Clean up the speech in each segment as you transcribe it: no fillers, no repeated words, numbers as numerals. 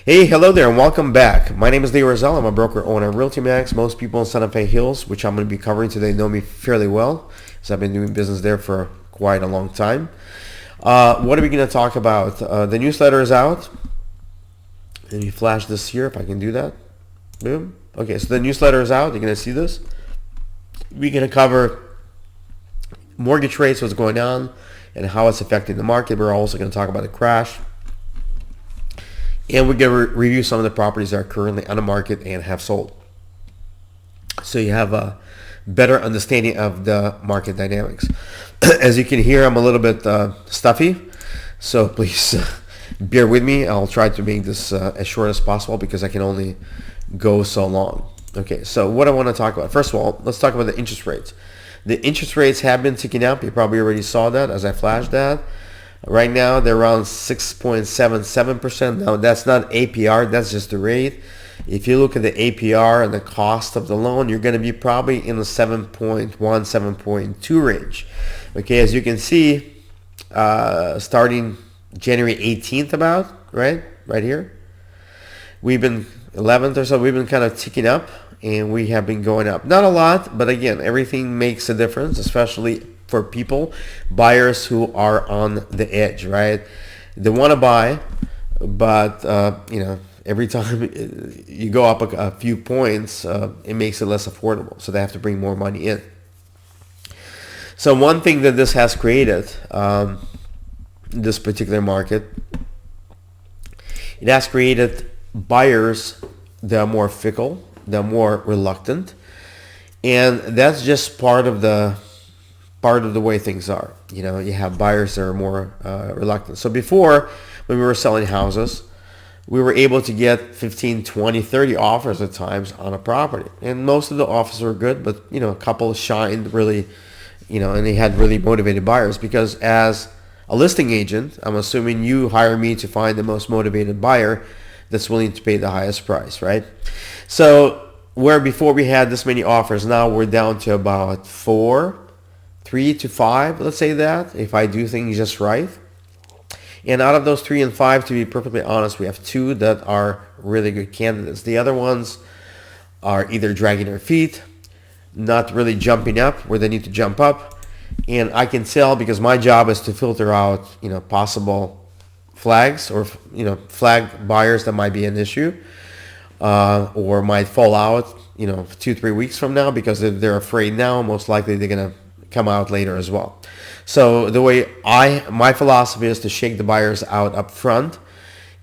Hey, hello there, and welcome back. My name is Orzhel. I'm a broker owner of Realty Max. Most people in Santa Fe Hills, which I'm going to be covering today, know me fairly well, as I've been doing business there for quite a long time. What are we going to talk about? The newsletter is out. Let me flash this here if I can do that. Boom. Okay, so the newsletter is out. You're going to see this. We're going to cover mortgage rates, what's going on, and how it's affecting the market. We're also going to talk about the crash. And we're going to review some of the properties that are currently on the market and have sold. So you have a better understanding of the market dynamics. As you can hear, I'm a little bit stuffy. So please bear with me. I'll try to make this as short as possible because I can only go so long. Okay, so what I want to talk about. First of all, let's talk about the interest rates. The interest rates have been ticking up. You probably already saw that as I flashed that. Right now, they're around 6.77%. Now, that's not APR. That's just the rate. If you look at the APR and the cost of the loan, you're going to be probably in the 7.1, 7.2 range. Okay, as you can see, starting January 18th about, right here, we've been 11th or so, we've been kind of ticking up, and we have been going up. Not a lot, but again, everything makes a difference, especially for people, buyers who are on the edge, right? They want to buy, but every time you go up a few points, it makes it less affordable. So they have to bring more money in. So one thing that this has created, this particular market, it has created buyers that are more fickle, that are more reluctant, and that's just part of the way things are. You have buyers that are more reluctant. So before, when we were selling houses, we were able to get 15, 20, 30 offers at times on a property. And most of the offers were good, but, a couple shined really, and they had really motivated buyers. Because as a listing agent, I'm assuming you hire me to find the most motivated buyer that's willing to pay the highest price, right? So where before we had this many offers, now we're down to about 3 to 5, let's say that, if I do things just right. And out of those 3 and 5, to be perfectly honest, we have 2 that are really good candidates. The other ones are either dragging their feet, not really jumping up where they need to jump up. And I can tell because my job is to filter out, possible flags or, flag buyers that might be an issue or might fall out, 2-3 weeks from now because they're afraid now. Most likely they're going to come out later as well. So the way my philosophy is to shake the buyers out up front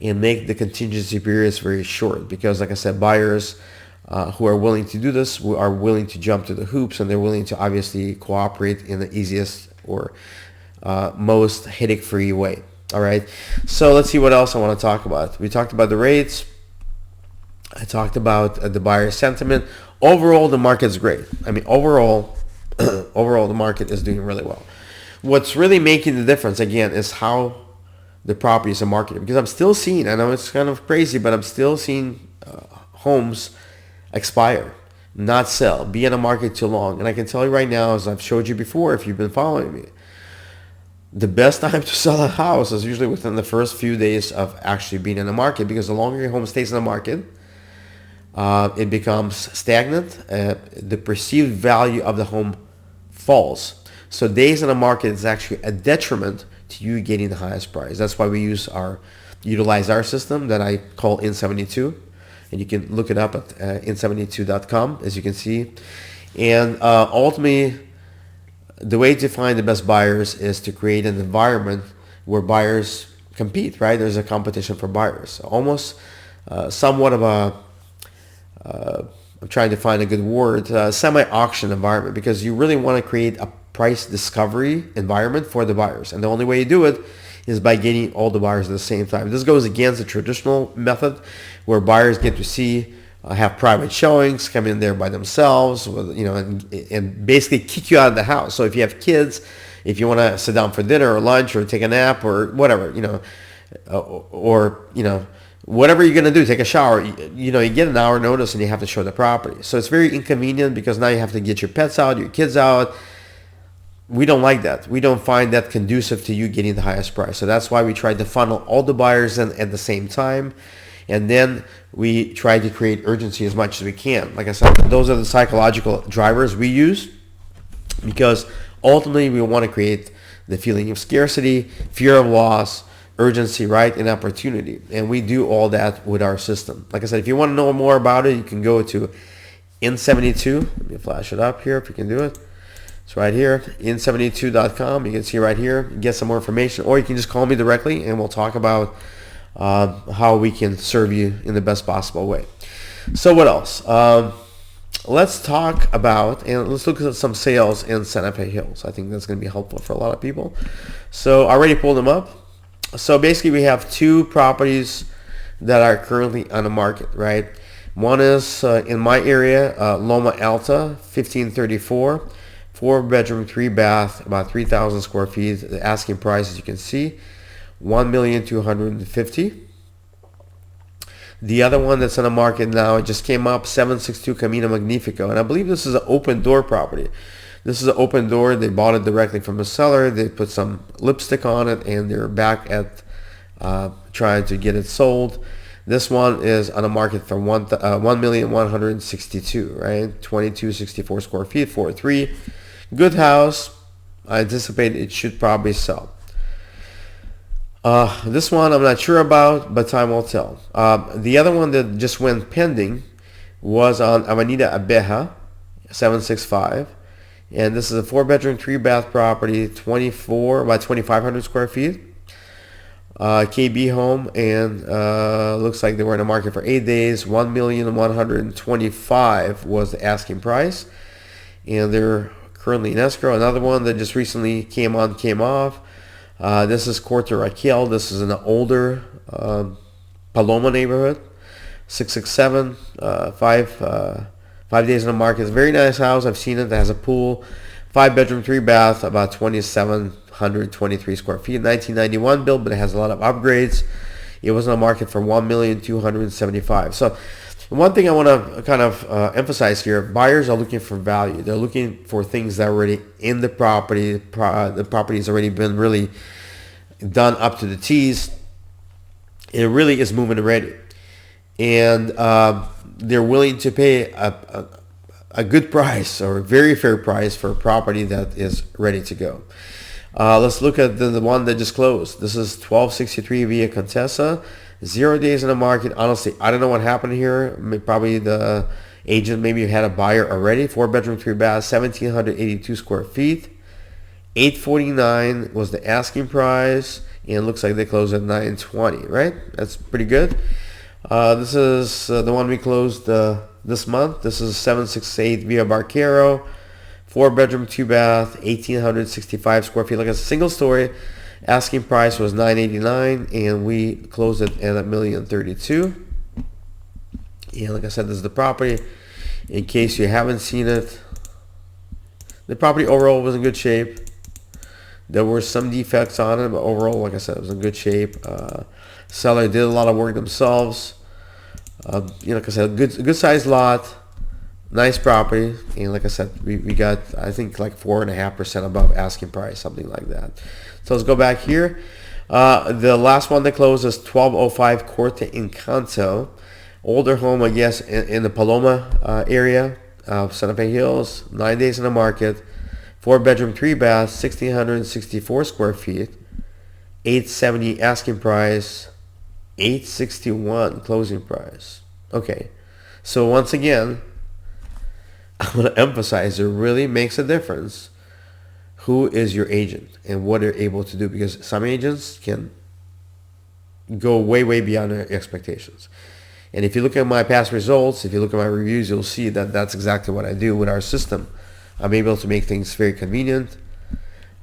and make the contingency periods very short because, like I said, buyers who are willing to do this are willing to jump to the hoops, and they're willing to obviously cooperate in the easiest or most headache-free way. All right. So let's see what else I want to talk about. We talked about the rates. I talked about the buyer sentiment. Overall, the market's great. I mean, overall, the market is doing really well. What's really making the difference, again, is how the properties are marketed. Because I'm still seeing, I know it's kind of crazy, but I'm still seeing homes expire, not sell, be in a market too long. And I can tell you right now, as I've showed you before, if you've been following me, the best time to sell a house is usually within the first few days of actually being in the market, because the longer your home stays in the market, it becomes stagnant. The perceived value of the home falls. So days in the market is actually a detriment to you getting the highest price. That's why we utilize our system that I call N72, and you can look it up at n72.com, as you can see. And ultimately, the way to find the best buyers is to create an environment where buyers compete. Right? There's a competition for buyers, almost somewhat of a I'm trying to find a good word, semi-auction environment, because you really want to create a price discovery environment for the buyers. And the only way you do it is by getting all the buyers at the same time. This goes against the traditional method where buyers get to see, have private showings, come in there by themselves, and basically kick you out of the house. So if you have kids, if you want to sit down for dinner or lunch or take a nap or whatever, whatever you're going to do, take a shower, you get an hour notice and you have to show the property. So it's very inconvenient because now you have to get your pets out, your kids out. We don't like that. We don't find that conducive to you getting the highest price. So that's why we try to funnel all the buyers in at the same time. And then we try to create urgency as much as we can. Like I said, those are the psychological drivers we use, because ultimately we want to create the feeling of scarcity, fear of loss, urgency, right, and opportunity. And we do all that with our system. Like I said, if you want to know more about it, you can go to in72. Let me flash it up here if you can do it. It's right here, in72.com. You can see right here, get some more information, or you can just call me directly and we'll talk about how we can serve you in the best possible way. So what else? Let's talk about, and let's look at some sales in Santa Fe Hills. I think that's going to be helpful for a lot of people. So I already pulled them up. So basically we have two properties that are currently on the market, right? One is in my area, Loma Alta, 1534, 4-bedroom, 3-bath, about 3,000 square feet. The asking price, as you can see, $1,250,000. The other one that's on the market now, it just came up, 762 Camino Magnifico, and I believe this is an open door property. This is an open door. They bought it directly from the seller. They put some lipstick on it, and they're back at trying to get it sold. This one is on the market for $1,162,000, right? 2264 square feet, 4.3. Good house. I anticipate it should probably sell. This one I'm not sure about, but time will tell. The other one that just went pending was on Avenida Abeja, 765. And this is a 4-bedroom, 3-bath property, about 2,500 square feet. KB home, and looks like they were in the market for 8 days. $1,125,000 was the asking price, and they're currently in escrow. Another one that just recently came off. This is Corte Raquel. This is in an older Paloma neighborhood. 667, 5 days in the market. It's a very nice house. I've seen it. It has a pool. 5-bedroom, 3-bath, about 2,723 square feet. 1991 built, but it has a lot of upgrades. It was on the market for $1,275,000. So one thing I want to kind of emphasize here, buyers are looking for value. They're looking for things that are already in the property. The property's already been really done up to the T's. It really is moving already. And they're willing to pay a good price, or a very fair price, for a property that is ready to go. Let's look at the one that just closed. This is 1263 Via Contessa. 0 days in the market. Honestly, I don't know what happened here. Probably the agent maybe had a buyer already. 4-bedroom, 3-bath, 1,782 square feet. $849 was the asking price, and it looks like they closed at $920. Right? That's pretty good. This is the one we closed this month. This is 768 Via Barquero, 4-bedroom, 2-bath, 1,865 square feet. Like a single story. Asking price was $989, and we closed it at $1,032,000. And like I said, this is the property. In case you haven't seen it, the property overall was in good shape. There were some defects on it, but overall, like I said, it was in good shape. Seller did a lot of work themselves. Like I said, good sized lot, nice property, and like I said, we got, I think, like 4.5% above asking price, something like that. So let's go back here. The last one that closed is 1205 Corte Encanto, older home, I guess, in the Paloma area of Santa Fe Hills. 9 days in the market, 4-bedroom, 3-bath, 1,664 square feet, $870 asking price, $861 closing price. Okay, so once again, I want to emphasize, it really makes a difference who is your agent and what they're able to do, because some agents can go way beyond their expectations. And if you look at my past results, if you look at my reviews, you'll see that that's exactly what I do with our system. I'm able to make things very convenient,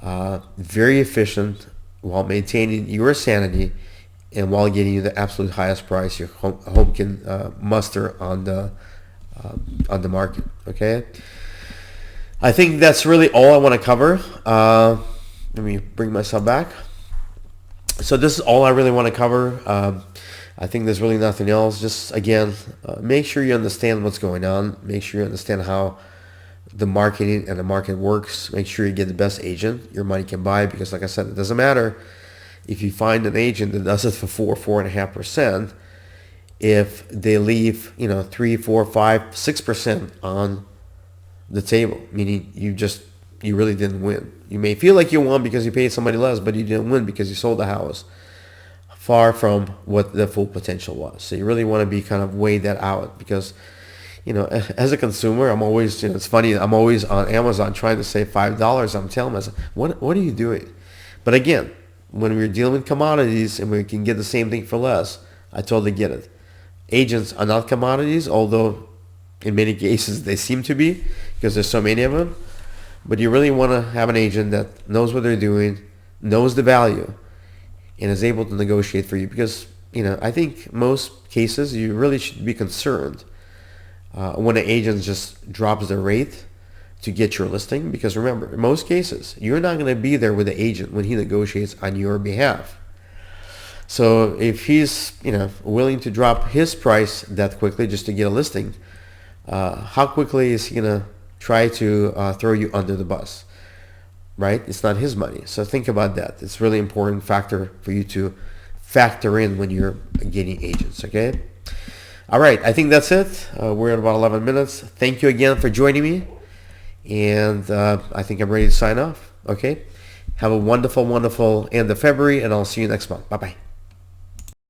very efficient, while maintaining your sanity and while getting you the absolute highest price your home can muster on the market. Okay, I think that's really all I want to cover. Let me bring myself back. So this is all I really want to cover. I think there's really nothing else. Just again, make sure you understand what's going on. Make sure you understand how the marketing and the market works. Make sure you get the best agent your money can buy, because like I said, it doesn't matter if you find an agent that does it for 4.5%, if they leave 3, 4, 5, 6% on the table, meaning you really didn't win. You may feel like you won because you paid somebody less, but you didn't win because you sold the house far from what the full potential was. So you really want to be kind of weigh that out, because as a consumer, I'm always, it's funny, I'm always on Amazon trying to save $5. I'm telling myself, what are you doing? But again, when we're dealing with commodities and we can get the same thing for less, I totally get it. Agents are not commodities, although in many cases they seem to be, because there's so many of them. But you really want to have an agent that knows what they're doing, knows the value, and is able to negotiate for you. Because I think most cases you really should be concerned when an agent just drops the rate to get your listing, because remember, in most cases you're not going to be there with the agent when he negotiates on your behalf. So if he's willing to drop his price that quickly just to get a listing, how quickly is he going to try to throw you under the bus, right? It's not his money. So think about that. It's a really important factor for you to factor in when you're getting agents, okay? All right, I think that's it. We're at about 11 minutes. Thank you again for joining me. And I think I'm ready to sign off, okay? Have a wonderful, wonderful end of February, and I'll see you next month. Bye-bye.